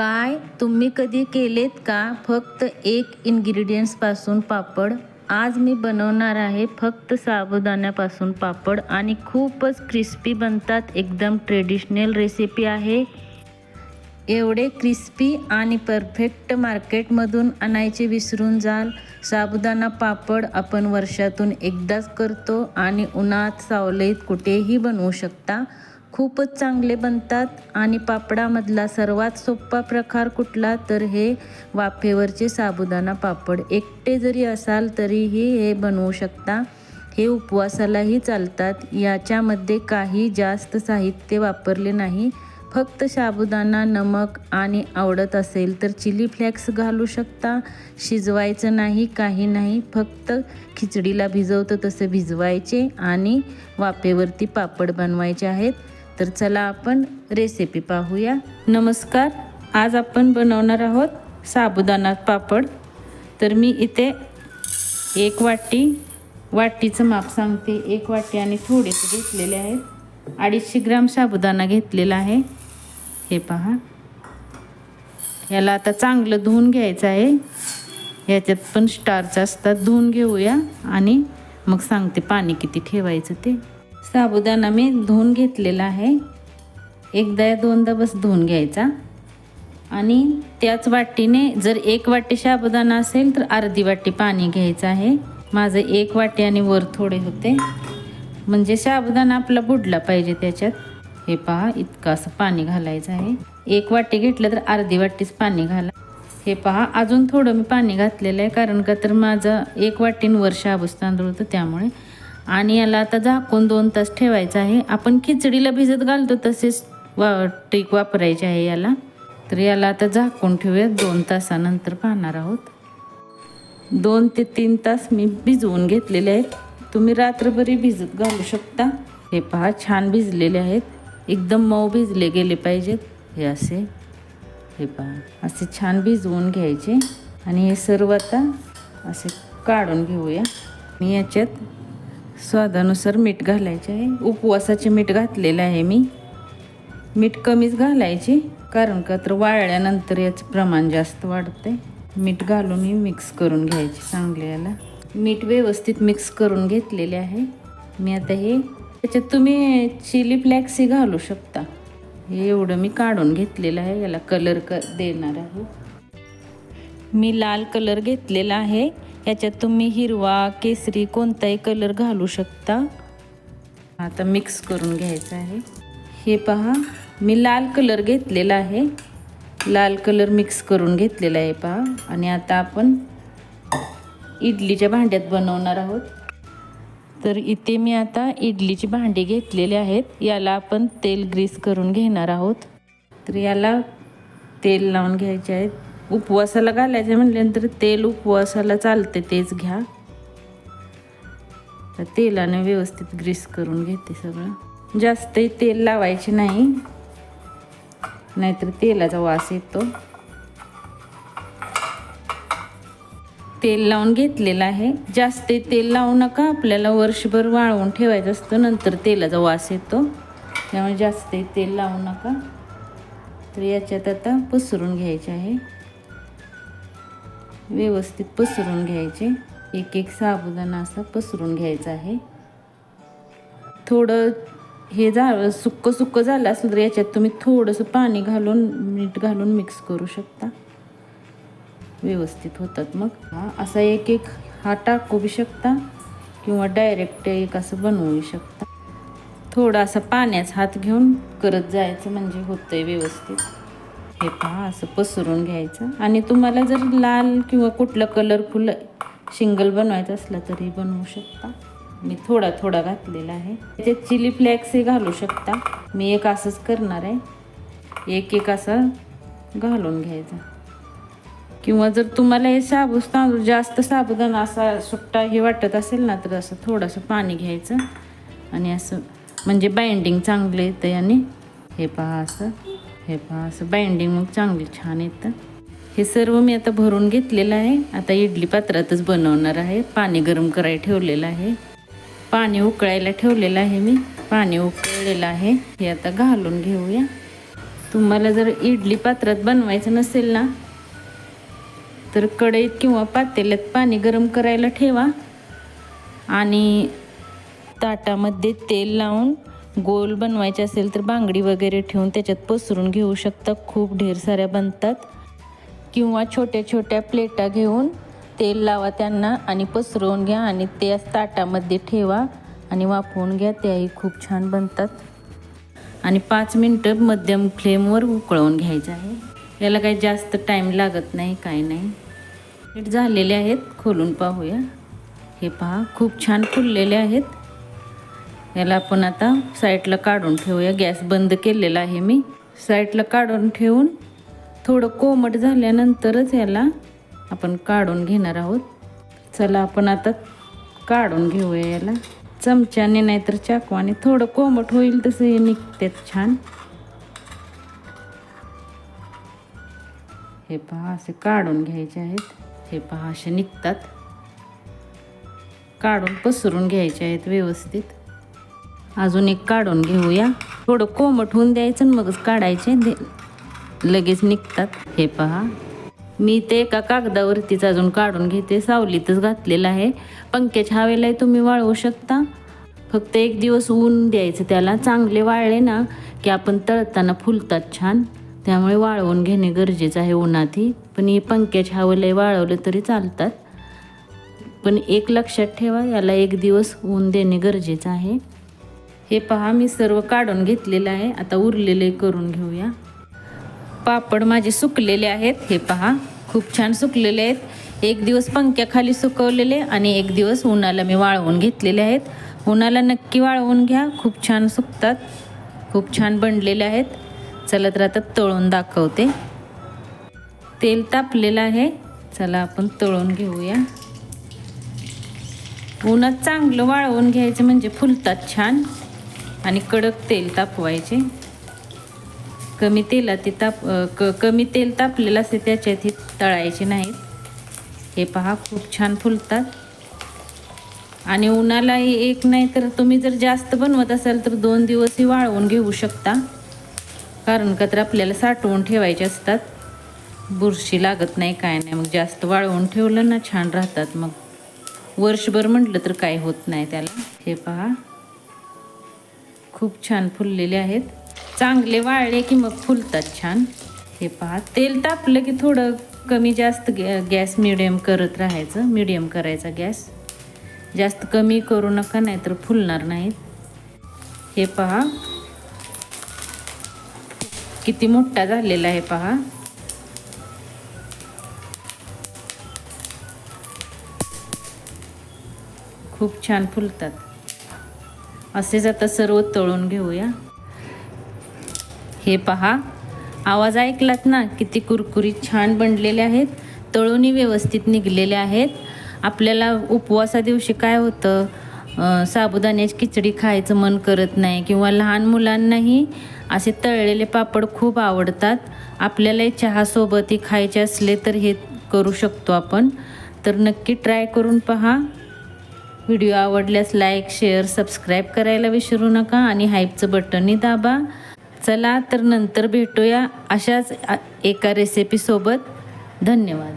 काय तुम्ही कधी केलेत का फक्त एक इन्ग्रेडियंट्सपासून पापड? आज मी बनवणार आहे फक्त साबुदाण्यापासून पापड आणि खूपच क्रिस्पी बनतात. एकदम ट्रेडिशनल रेसिपी आहे. एवढे क्रिस्पी आणि परफेक्ट मार्केटमधून आणायचे विसरून जाल. साबुदाणा पापड आपण वर्षातून एकदाच करतो आणि उन्हात सावलीत कुठेही बनवू शकता. खूपच चांगले बनतात. आणि पापडामधला सर्वात सोपा प्रकार कुठला तर हे वाफेवरचे साबुदाणा पापड. एकटे जरी असाल तरीही हे बनवू शकता. हे उपवासालाही चालतात. याच्यामध्ये काही जास्त साहित्य वापरले नाही. फक्त साबुदाणा, नमक आणि आवडत असेल तर चिली फ्लेक्स घालू शकता. शिजवायचं नाही, काही नाही. फक्त खिचडीला भिजवतो तसे भिजवायचे आणि वाफेवरती पापड बनवायचे आहेत. तर चला आपण रेसिपी पाहूया. नमस्कार, आज आपण बनवणार आहोत साबुदाणा पापड. तर मी इथे एक वाटीचं माप सांगते. एक वाटी आणि थोडेसे घेतलेले आहेत. 250 ग्राम साबुदाणा घेतलेला आहे. हे पहा, याला आता चांगलं धुवून घ्यायचं आहे. याच्यात पण स्टार्च असतात. धुवून घेऊया आणि मग सांगते पाणी किती ठेवायचं ते. साबुदाणा मी धुवून घेतलेला आहे. एकदा या दोनदा बस धुवून घ्यायचा. आणि त्याच वाटीने जर 1 वाटी साबुदाणा असेल तर अर्धी वाटी पाणी घ्यायचं आहे. माझं 1 वाटी आणि वर थोडे होते, म्हणजे साबुदाणा आपला बुडला पाहिजे त्याच्यात. हे पहा, इतकं असं पाणी घालायचं आहे. 1 वाटी घेतलं तर अर्धी वाटीच पाणी घाला. हे पहा, अजून थोडं मी पाणी घातलेलं आहे, कारण का तर माझं 1 वाटींवर शाबूस तांदूळ होतं त्यामुळे. आणि याला आता झाकून 2 तास ठेवायचं आहे. आपण खिचडीला भिजत घालतो तसेच ट्रिक वापरायची आहे याला. तर याला आता झाकून ठेवूया. 2 तासानंतर पाहणार आहोत. 2 ते 3 तास मी भिजवून घेतलेले आहेत. तुम्ही रात्रभरी भिजत घालू शकता. हे पहा, छान भिजलेले आहेत. एकदम मऊ भिजले गेले पाहिजेत हे असे. हे पहा, असे छान भिजवून घ्यायचे. आणि हे सर्व आता असे काढून घेऊया. मी याच्यात स्वादानुसार मीठ घालायचे आहे. उपवासाचे मीठ घातलेलं आहे मी. मीठ कमीच घालायचे, कारण का तर वाळल्यानंतर याचं प्रमाण जास्त वाढते. मीठ घालून मिक्स करून घ्यायचे चांगले. याला मीठ व्यवस्थित मिक्स करून घेतलेले आहे मी. आता हे त्याच्यात तुम्ही चिली फ्लेक्सही घालू शकता. हे एवढं मी काढून घेतलेलं आहे. याला कलर देणार आहे मी. लाल कलर घेतलेला आहे. याच्यात तुम्ही हिरवा, केसरी कोणताही कलर घालू शकता. आता मिक्स करून घ्यायचं आहे. हे पहा, मी लाल कलर घेतलेला आहे. लाल कलर मिक्स करून घेतलेला आहे पहा. आणि आता आपण इडलीच्या भांड्यात बनवणार आहोत. तर इथे मी आता इडलीची भांडी घेतलेले आहेत. याला आपण तेल ग्रीस करून घेणार आहोत. तर याला तेल लावून घ्यायचे आहेत. उपवासाला घालायचे म्हटल्यानंतर तेल उपवासाला चालते तेच घ्या. तर तेलाने व्यवस्थित ग्रीस करून घेते सगळं. जास्तही तेल लावायचे नाही, नाहीतर तेलाचा वास येतो. तेल लावून घेतलेलं आहे. जास्त तेल लावू नका, आपल्याला वर्षभर वाळवून ठेवायचं असतं, नंतर तेलाचा वास येतो. त्यामुळे जास्त तेल लावू नका. तर याच्यात आता पसरून घ्यायचे आहे. व्यवस्थित पसरून घ्यायचे. एक एक साबुदाणा असा पसरून घ्यायचा आहे. थोडं हे सुक्क झालं असलं तर याच्यात तुम्ही थोडंसं पाणी घालून मीठ घालून मिक्स करू शकता. व्यवस्थित होतात मग. असा एक एक हा टाकू बी शकता किंवा डायरेक्ट एक असं बनवू शकता. थोडा असा पाण्याचा हात घेऊन करत जायचं, म्हणजे होतंय व्यवस्थित. हे पहा, असं पसरून घ्यायचं. आणि तुम्हाला जर लाल किंवा कुठलं कलरफुल शिंगल बनवायचं असलं तरी बनवू शकता. मी थोडा थोडा घातलेला आहे. त्याच्यात चिली फ्लेक्सही घालू शकता. मी एक असंच करणार आहे. एक एक असं घालून घ्यायचा. किंवा जर तुम्हाला हे शाबूस तांदूळ जास्त साबुदाणा असा सुट्टा हे वाटत असेल ना, तर असं थोडंसं पाणी घ्यायचं आणि असं, म्हणजे बाइंडिंग चांगलं येतं. आणि हे पहा असं, हे पहा असं बाइंडिंग मग चांगली छान येतं. हे सर्व मी आता भरून घेतलेलं आहे. आता इडली पात्रातच बनवणार आहे. पाणी गरम करायला ठेवलेलं आहे. पाणी उकळायला ठेवलेलं आहे मी. पाणी उकळलेलं आहे. हे आता घालून घेऊया. तुम्हाला जर इडली पात्रात बनवायचं नसेल ना, तर कढईत किंवा पातेल्यात पाणी गरम करायला ठेवा आणि ताटामध्ये तेल लावून गोल बनवायचे असेल तर बांगडी वगैरे ठेवून त्याच्यात पसरून घेऊ शकता. खूप ढेर साऱ्या बनतात. किंवा छोट्या छोट्या प्लेटा घेऊन तेल लावा त्यांना आणि पसरवून घ्या आणि ते ताटामध्ये ठेवा आणि वाफवून घ्या. त्याही खूप छान बनतात. आणि 5 मिनटं मध्यम फ्लेमवर उकळवून घ्यायचं आहे. याला काही जास्त टाईम लागत नाही, काही नाही. नीट झालेले आहेत, खोलून पाहूया. हे पहा, खूप छान फुललेले आहेत. याला आपण आता साईडला काढून ठेवूया. गॅस बंद केलेला आहे मी. साईडला काढून ठेवून थोडं कोमट झाल्यानंतरच याला आपण काढून घेणार आहोत. चला आपण आता काढून घेऊया याला चमच्याने नाहीतर चाकूने. थोडं कोमट होईल तसं हे निघतात छान. हे पहा, असे काढून घ्यायचे आहेत. हे पहा, असे निघतात. काढून पसरून घ्यायचे आहेत व्यवस्थित. अजून एक काढून घेऊया. थोडं कोमट होऊन द्यायचं आणि मगच काढायचे, लगेच निघतात. हे पहा, मी ते एका कागदावरतीच अजून काढून घेते. सावलीतच घातलेलं आहे. पंख्याच्या हवेलाही तुम्ही वाळवू शकता. फक्त 1 दिवस ऊन द्यायचं त्याला. चांगले वाळले ना की आपण तळताना फुलतात छान. त्यामुळे वाळवून घेणे गरजेचं आहे उन्हातही. पण हे पंख्याच्या हवेलाही वाळवलं तरी चालतात. पण एक लक्षात ठेवा, याला 1 दिवस ऊन देणे गरजेचं आहे. हे पहा, मी सर्व काढून घेतलेलं आहे. आता उरलेले करून घेऊया. पापड माझे सुकलेले आहेत. हे पहा, खूप छान सुकलेले आहेत. 1 दिवस पंख्याखाली सुकवलेले आणि 1 दिवस उन्हाला मी वाळवून घेतलेले आहेत. उन्हाला नक्की वाळवून घ्या, खूप छान सुकतात. खूप छान बनलेले आहेत. चला तर आता तळून दाखवते. तेल तापलेलं आहे. चला आपण तळून घेऊया. उन्हात चांगलं वाळवून घ्यायचं म्हणजे फुलतात छान. आणि कडक तेल तापवायचे. कमी तेल तापलेलं असते त्याच्यात तळायचे नाहीत. हे पहा, खूप छान फुलतात. आणि उन्हाला एक नाही तर तुम्ही जर जास्त बनवत असाल तर 2 दिवसही वाळवून घेऊ शकता. कारण का तर आपल्याला साठवून ठेवायचे असतात. बुरशी लागत नाही, काय नाही. मग जास्त वाळवून ठेवलं ना छान राहतात. मग वर्षभर म्हटलं तर काय होत नाही त्याला. हे पहा, खूप छान फुललेले आहेत. चांगले वाळले की मग फुलतात छान. हे पहा, तेल तापलं की थोडं कमी जास्त गॅस मिडियम करत राहायचं. मिडियम करायचा गॅस. जास्त कमी करू नका, नाहीतर फुलणार नाहीत. हे पहा, किती मोठा झालेला आहे पहा. खूप छान फुलतात. असेच आता सर्व तळून घेऊया. हे पहा, आवाज ऐकलात ना, किती कुरकुरीत छान बनलेले आहेत. तळूनही व्यवस्थित निघलेले आहेत. आपल्याला उपवासा दिवशी काय होतं, साबुदाण्याची खिचडी खायचं मन करत नाही किंवा लहान मुलांनाही असे तळलेले पापड खूप आवडतात. आपल्यालाही चहासोबतही खायचे असले तर हे करू शकतो आपण. तर नक्की ट्राय करून पहा. व्हिडिओ आवडल्यास लाईक, शेअर, सबस्क्राईब करायला विसरू नका आणि हाईपचं बटनही दाबा. चला तर नंतर भेटूया अशाच एका रेसिपीसोबत. धन्यवाद.